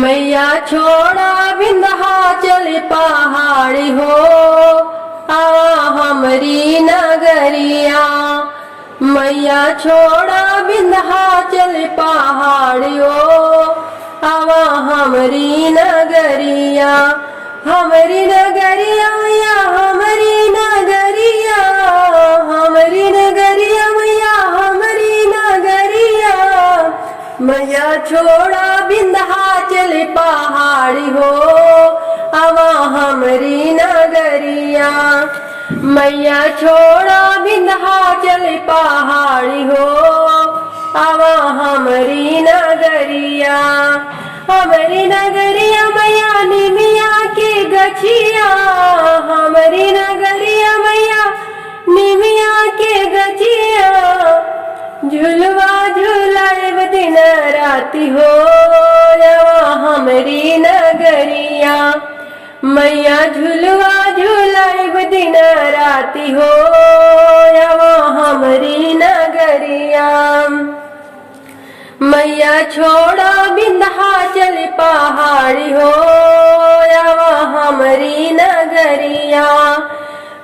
मैया छोड़ा विंध्याचल पहाड़ी हो, हमरी नगरिया। मैया छोड़ा विंध्याचल पहाड़ी हो, हमरी नगरिया। हमरी नगरिया मैया हमरी नगरिया, हमरी नगरिया मैया हमरी नगरिया। मैया छोड़ा विंध्याचल पहाड़ी हो, हमरी नगरिया। मैया छोड़ा विंध्याचल पहाड़ी हो, हमरी नगरिया। हमरी नगरिया मैया निमिया के गछिया, हमरी नगरिया मैया निमिया के गछिया। झुलवा झुलाएब दिन राति हो, हमरी नगरिया। मैया झुलवा झुलाएब दिन राति हो, हमरी नगरिया। मैया छोड़ा विंध्याचल पहाड़ी हो, हमरी नगरिया।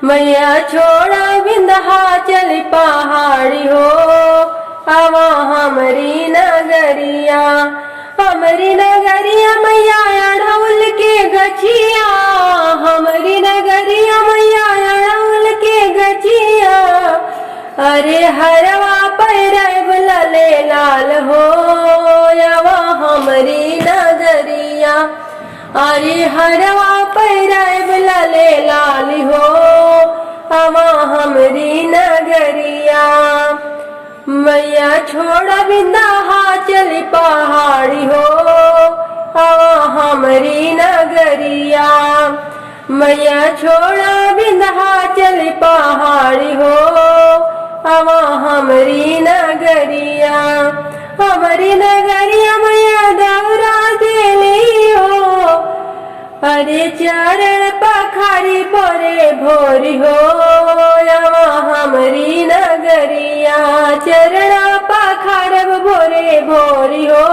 मैया छोड़ा विंध्याचल पहाड़ी हो, हमरी नगरिया। हमरी नगरिया मैया अड़हुल के गछिया, हमरी नगरिया मैया अड़हुल के गछिया। अरे हरवा पैरब लले लाल हो, हमरी नगरिया। अरे हरवा पैरब लले लाल हो, हमरी नगरिया। मैया छोड़ा विंध्याचल पहाड़ी हो, हमरी नगरिया। मैया छोड़ा विंध्याचल पहाड़ी हो, हमरी नगरिया। हमरी नगरिया मैया दौरा देली हो, अरे चरण पखारी भोरे भोरी हो, हमरी नगरिया। चरण पखारब भोरे भोरी हो,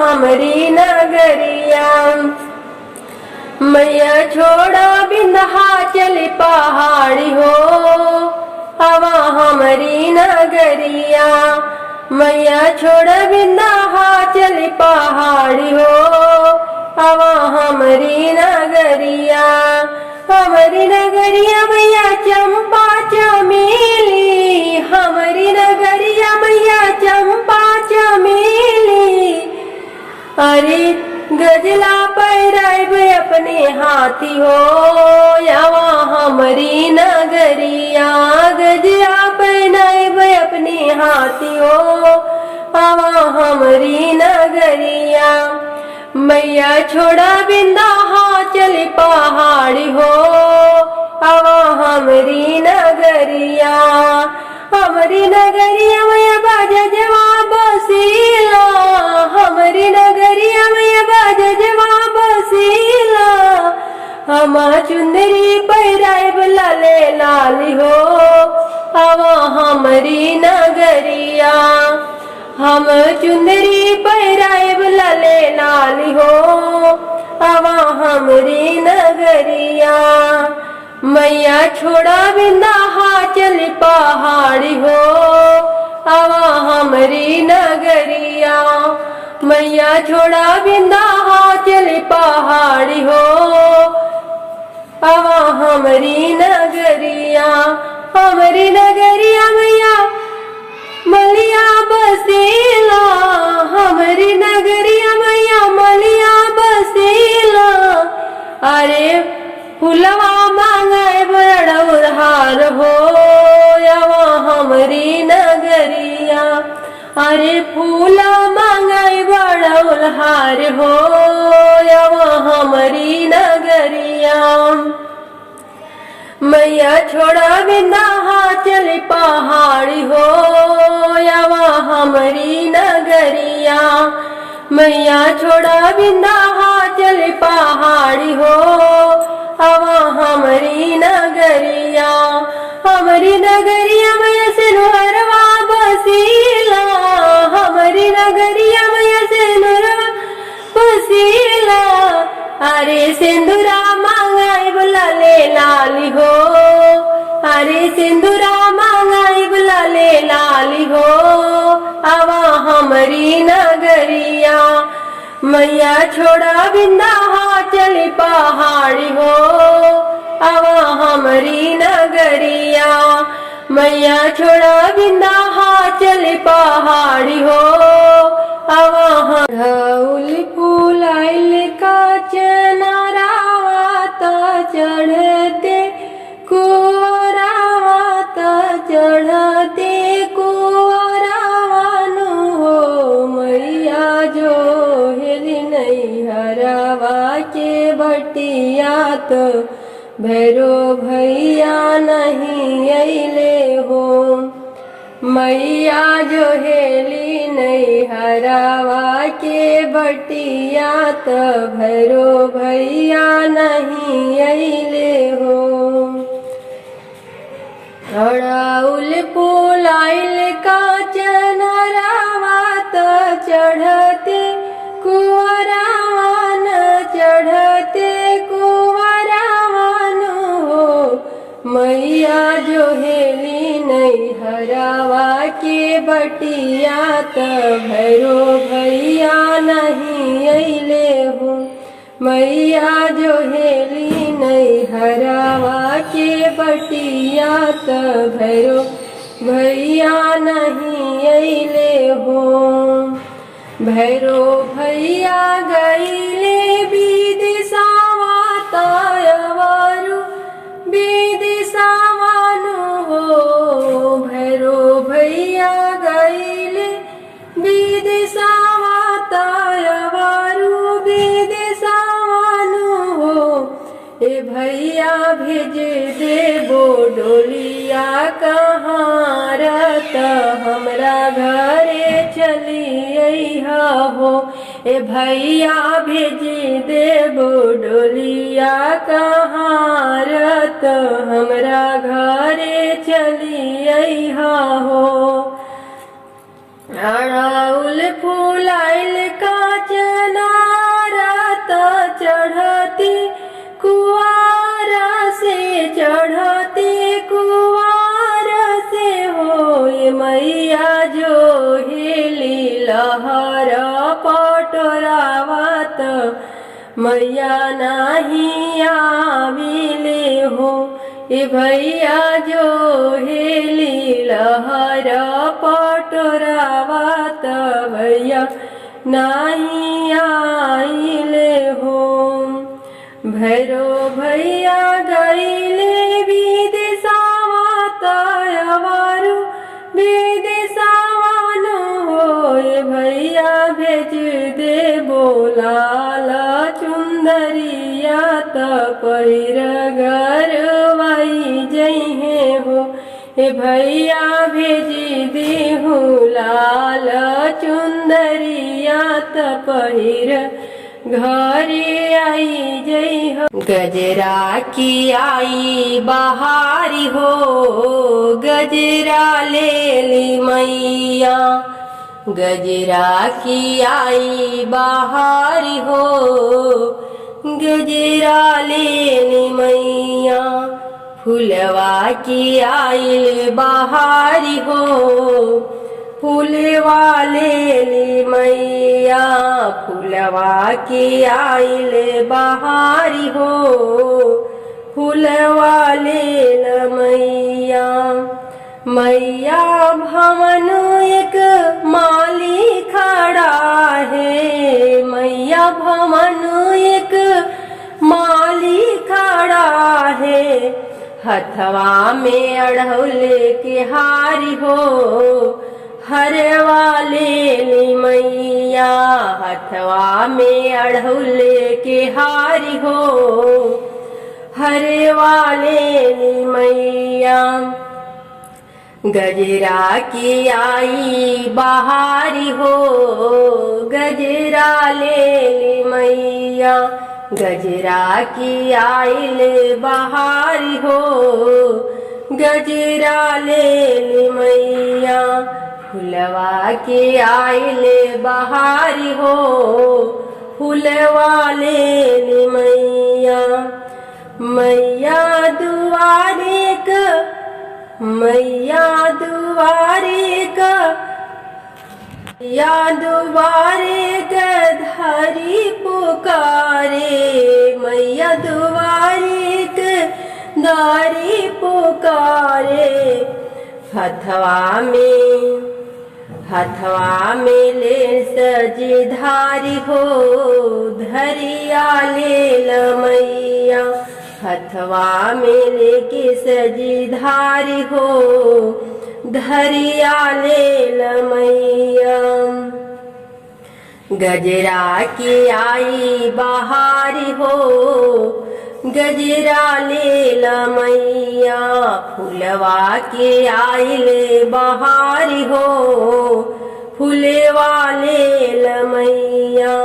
हमरी नगरिया। मैया छोड़ा विंध्याचल पहाड़ी हो, हमरी नगरिया। मैया छोड़ा विंध्याचल पहाड़ी हो, हमरी नगरिया। हमरी नगरिया मैया चंपा चमेली, हमरी नगरिया मैया चंपा चमेली। अरे गजला पैराब अपने हाथी हो, हमरी नगरिया। गजला पैराब अपने हाथी हो, हमरी नगरिया। मैया छोड़ा विंध्याचल पहाड़ी हो, हमरी नगरिया। हमरी नगरिया मैया बाजा जवाब सीला, हमरी नगरिया मैया बाजा जवाब सीला। हम चुंदरी पैराब लले लाली हो, हमरी नगरिया। हम चुंदरी पैराब लले लाली हो, हमरी नगरिया। मैया छोड़ा विंध्याचल पहाड़ी हो, हमरी नगरिया। मैया छोड़ा विंध्याचल पहाड़ी हो, हमरी नगरिया। हमरी नगरिया मैया मलिया बसेला, हमरी नगरिया मैया मलिया बसेला। अरे फुलवा मांगे बड़ौर हार हो, हमरी नगरिया। अरे फूला मांगे बड़ौर हार हो, हमरी नगरिया। मैया छोड़ा विंध्याचल पहाड़ी हो, हमरी नगरिया। मैया छोड़ा विंध्याचल पहाड़ी हो, हमरी नगरिया। हमरी नगरिया मैया से नहरवा बसीला, हमरी नगरिया मैया से नहरवा बरसीला अरे सिंदूरा मांगाई बुलाले लाली हो अरे सिंदूरा मांगाई बुलाले लाली हो आवा हमरी नगरिया मैया छोड़ा बिंदा हा चली पहाड़ी हो आवा हमरी नगरिया मैया छोड़ा बिंदा हा चली पहाड़ी हो आवा ढौल फूल आइल का चनारावत चढ़ते कुरावत चढ़ते कुरावानु हो मैया जो हेली नहीं हरावा के बटिया तो भैरो भैया नहीं अइले हो मैया जो हेली नहीं हरावा के बटिया तो भैरो भैया नहीं अइले हो अड़ाउल फूल आइल का चनारावा तो चढ़ते कुआरावान चढ़ते कुआरावान हो मैया जो हेली नहीं हरावा के बटिया तो भैरो भैया नहीं अइले हो मैया जो हेली नहीं हरावा के बटिया तो भैरो भैया नहीं अइले हो भैरो भैया गईले विदिशावा तायवारु विदिशावानु हो भैरो भैया गईले विदिशावा तायवारु विदिशावानु हो ए भैया भेज देबो डोलिया कहाँ रत हमरा घरे चली अइहा हो ए भैया भेज देबो डोलिया कहाँ रत हमरा घरे चली अइहा हो अड़ाउल फूल आइल का चनारत चढ़ती कुआरा से चढ़ते कुआरा से हो ये मैया जो हेली लहर पटोरावत मैया नहीं आविले हो ए भैया जो हेली लहर पटोरावत भैया नहीं आइले हो भैरो भैया गईले विदिशावा तायवारु विदिशावानु हो भैया भेज दे बोलाल चुंदरिया त पहिर गरवाई जइहे हो ए भैया भेज देहु लाल चुंदरिया त पहिर घरे आई जई हो गजरा की आई बहारी हो गजरा ले ली मैया गजरा की आई बहारी हो गजरा ले ली मैया फुलवा की आई बहारी हो फूलवा ले ली मैया फूलवा की आइल बहारी हो फूलवा ले ल मैया मैया भवन एक माली खड़ा है मैया भवन एक माली खड़ा है हथवा में अढ़ौल के हारी हो हरवा ले ली मैया हथवा में अढ़ौल के हारी हो हरवा ले ली मैया गजरा की आई बहारी हो गजरा ले ली मैया गजरा की आइल बहारी हो गजरा ले ली मैया फुलवा की आइल बहारी हो फूलवा लेली मैया। मैया दुआरे क मैया दुआरे क मैया दुआरे क धारी पुकारे। मैया दुआरे क दारी पुकारे। हथवा में ले सजी धारी हो धरिया लेल मैया। हथवा में लेके सजी धारी हो धरिया लेल मैया। गजरा की आई बहारी हो गजरा लेल मैया। फूलवा के आइले बहारी हो फूलवा लेल मैया।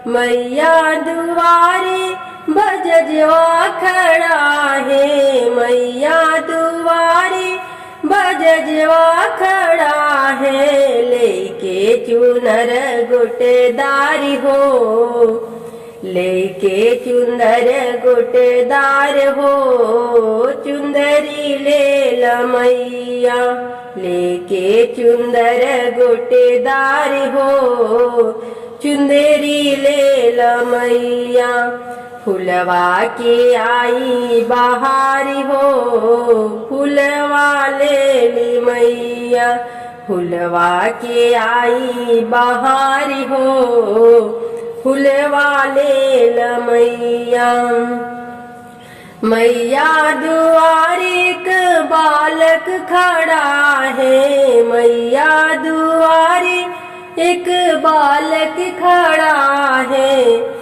मैया दुआरे बजजवा खड़ा है। मैया दुआरे बजजवा खड़ा है। लेके चुनर गोटेदारी हो लेके चुंदर गोटेदार हो चुंदरी लेल मैया। लेके चुंदर गोटेदार हो चुंदरी लेल मैया। फूलवा के आई बहारी हो फूलवा लेली मैया। फूलवा के आई बहारी हो फूलवा लेल मैया। मैया दुआरे एक बालक खड़ा है। मैया दुआरे एक बालक खड़ा है।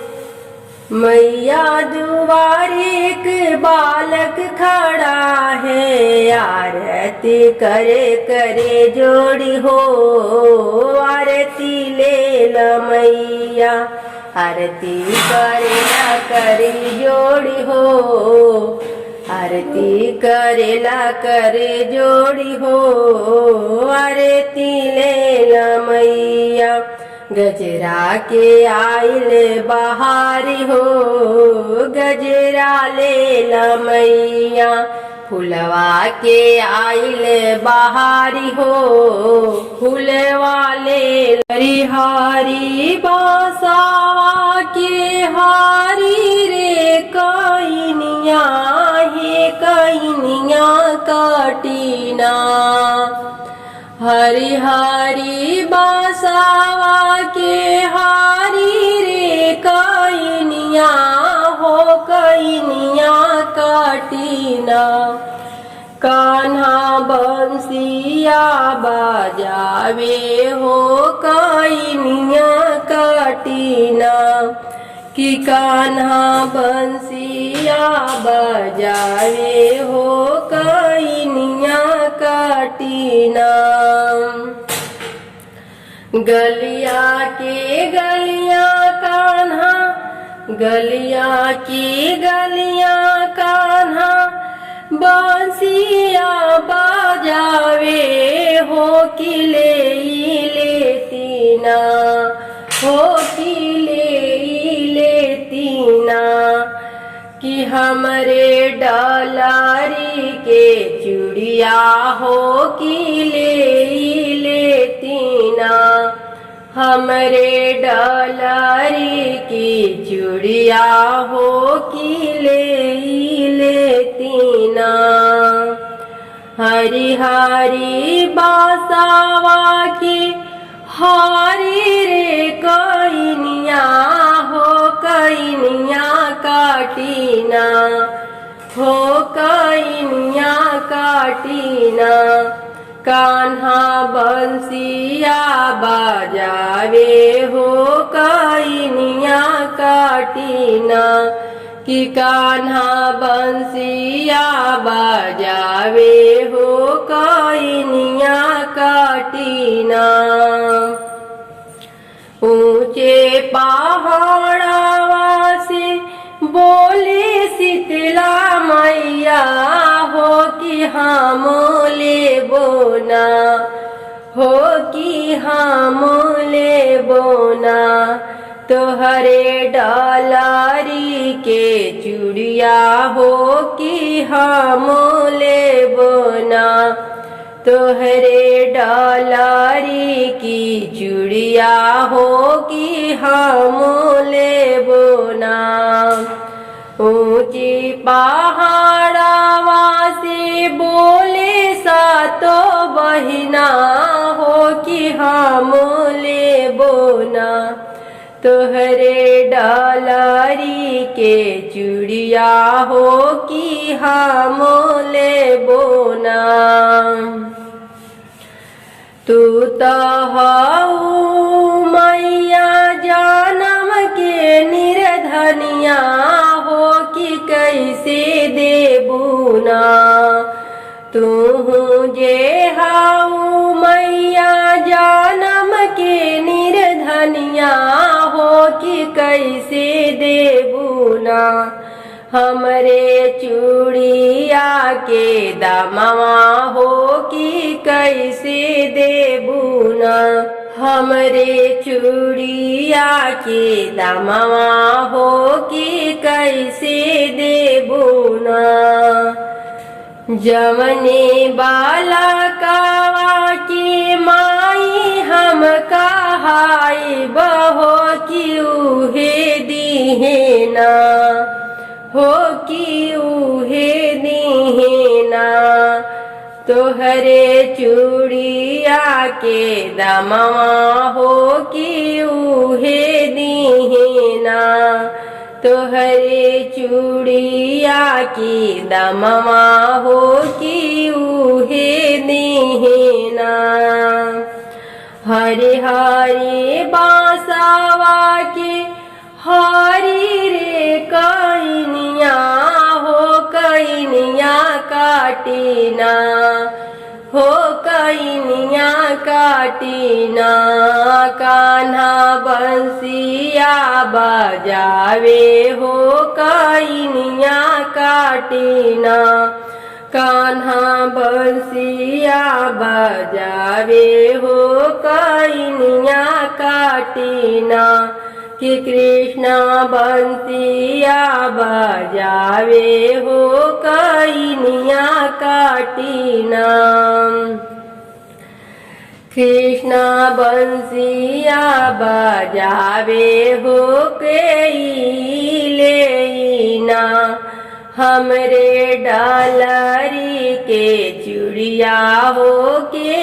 मैया दुआरे एक बालक खड़ा है। आरती करे करे जोड़ी हो आरती लेल मैया। आरती करेला करी जोड़ी हो आरती करेला करे जोड़ी हो आरती लेल मैया। गजरा के आइले बहारी हो गजरा लेल मैया। फूलवा के आइले बहारी हो फूलवा लेल। हरिहरी बासावा के हारी रे कइनिया हे कइनिया कटीना। हरिहरी बासावा के हारी रे कइनिया हो कइनिया कटीना। कान्हा बंसिया बजावे हो कइनिया कटीना। कि कान्हा बंसिया बजावे हो कइनिया कटीना। गलिया के गलिया कान्हा गलिया की गलिया कान्हा बांसिया बजावे हो कि लेतीना हो कि लेतीना। कि हमरे डलारी के चूड़िया हो कि लेतीना। हमरे डलारी की चूड़िया हो कि लेतीना। हरिहरी बासावा की हारी रे कइनिया हो कइनिया काटीना हो कइनिया काटीना। कान्हा बंसिया बजावे हो कइनिया काटीना। कि कान्हा बंसिया बजावे हो कइनिया काटीना। ऊंचे पहाड़वा से बोले शीतला मैया हो कि हम लेबोना हो कि हम लेबोना। तोहरे डलारी के चूड़िया हो कि हम लेबो ना, तोहरे डलारी की चूड़िया हो कि हम लेबो ना। ऊंची पहाड़वा से बोले सातो बहिना हो कि हम लेबो ना, तोहरे डलारी के चूड़िया हो कि हम लेबो ना। तू तो हऊ मैया जानम के निर्धनिया हो कि कैसे देबू ना, तू जे हऊ मैया जानम के निर्धनिया हो कि कैसे देबू ना। हमरे चूड़िया के दामवा हो कि कैसे देबू ना, हमरे चूड़िया के दामवा हो कि कैसे देबू ना। जवने बाला कावा की माई हम कहाई बहो कि उहे दीहे ना, हो कि उहे दीहे ना। तोहरे चूड़िया के दामवा हो कि उहे दीहे ना, तोहरे चूड़िया की दामवा हो कि उहे दीहे ना। हरे हरे बांसवा के हरी रे कैनिया हो कैनिया काटीना, हो कैनिया काटीना। कान्हा बंसिया बजावे हो कैनिया काटीना, कान्हा बंसिया बजावे हो कैनिया काटीना। कि कृष्णा बंसिया बजावे हो कैनिया काटीना, कृष्णा बंसिया बजावे हो लेना। हमरे डलारी के चूड़िया हो के